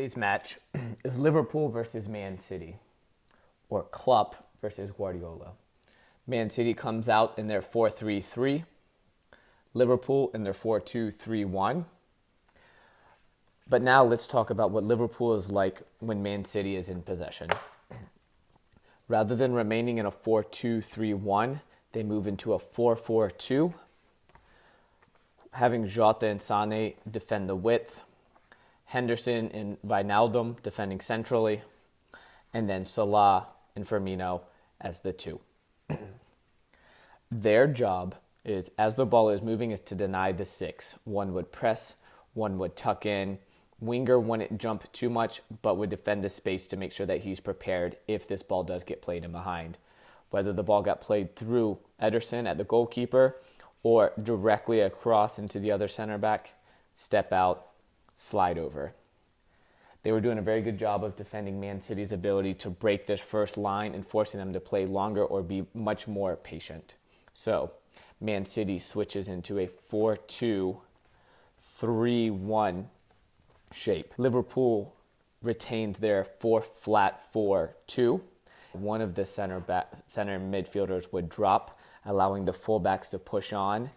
Today's match is Liverpool versus Man City, or Klopp versus Guardiola. Man City comes out in their 4-3-3, Liverpool in their 4-2-3-1. But now let's talk about what Liverpool is like when Man City is in possession. Rather than remaining in a 4-2-3-1, they move into a 4-4-2, having Jota and Sane defend the width, Henderson and Wijnaldum defending centrally, and then Salah and Firmino as the two. Their job is, as the ball is moving, is to deny the six. One would press, one would tuck in. Winger wouldn't jump too much, but would defend the space to make sure that he's prepared if this ball does get played in behind. Whether the ball got played through Ederson at the goalkeeper or directly across into the other center back, step out, slide over. They were doing a very good job of defending Man City's ability to break this first line and forcing them to play longer or be much more patient. So, Man City switches into a 4-2-3-1 shape. Liverpool retains their 4-flat-4-2. One of the center midfielders would drop, allowing the fullbacks to push on.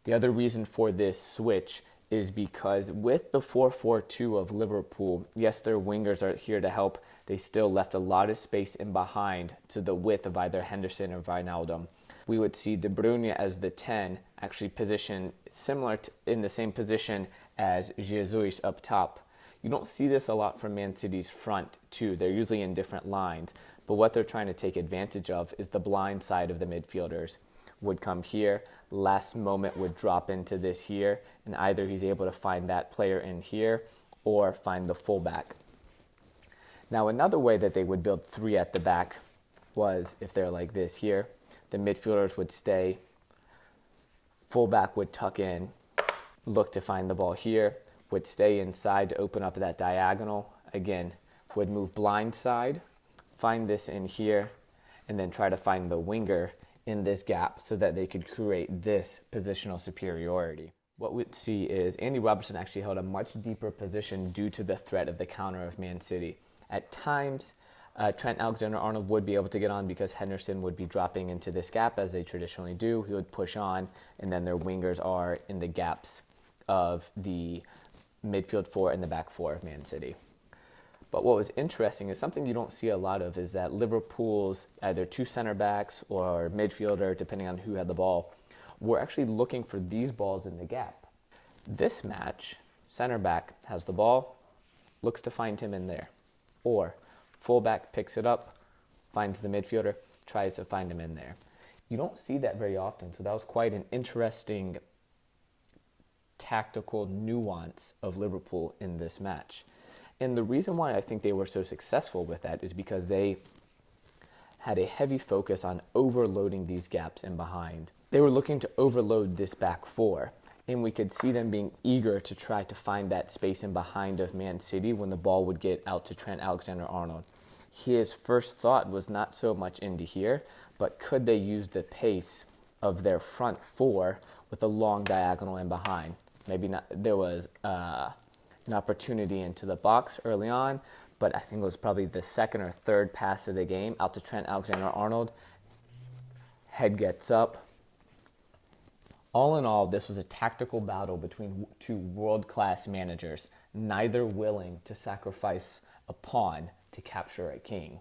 The other reason for this switch is because with the 4-4-2 of Liverpool, yes, their wingers are here to help. They still left a lot of space in behind to the width of either Henderson or Wijnaldum. We would see De Bruyne as the 10, actually positioned similar in the same position as Jesus up top. You don't see this a lot from Man City's front, too. They're usually in different lines. But what they're trying to take advantage of is the blind side of the midfielders. Would come here, last moment would drop into this here, and either he's able to find that player in here or find the fullback. Now, another way that they would build three at the back was if they're like this here. The midfielders would stay, fullback would tuck in, look to find the ball here, would stay inside to open up that diagonal. Again, would move blind side, find this in here, and then try to find the winger in this gap so that they could create this positional superiority. What we'd see is Andy Robertson actually held a much deeper position due to the threat of the counter of Man City. At times, Trent Alexander-Arnold would be able to get on because Henderson would be dropping into this gap as they traditionally do. He would push on, and then their wingers are in the gaps of the midfield four and the back four of Man City. But what was interesting is something you don't see a lot of is that Liverpool's either two center backs or midfielder, depending on who had the ball, were actually looking for these balls in the gap. This match, center back has the ball, looks to find him in there. Or fullback picks it up, finds the midfielder, tries to find him in there. You don't see that very often, so that was quite an interesting tactical nuance of Liverpool in this match. And the reason why I think they were so successful with that is because they had a heavy focus on overloading these gaps in behind. They were looking to overload this back four, and we could see them being eager to try to find that space in behind of Man City when the ball would get out to Trent Alexander-Arnold. His first thought was not so much into here, but could they use the pace of their front four with a long diagonal in behind? Maybe not. There was an opportunity into the box early on, but I think it was probably the second or third pass of the game out to Trent Alexander-Arnold. Head gets up. All in all, this was a tactical battle between two world-class managers, neither willing to sacrifice a pawn to capture a king.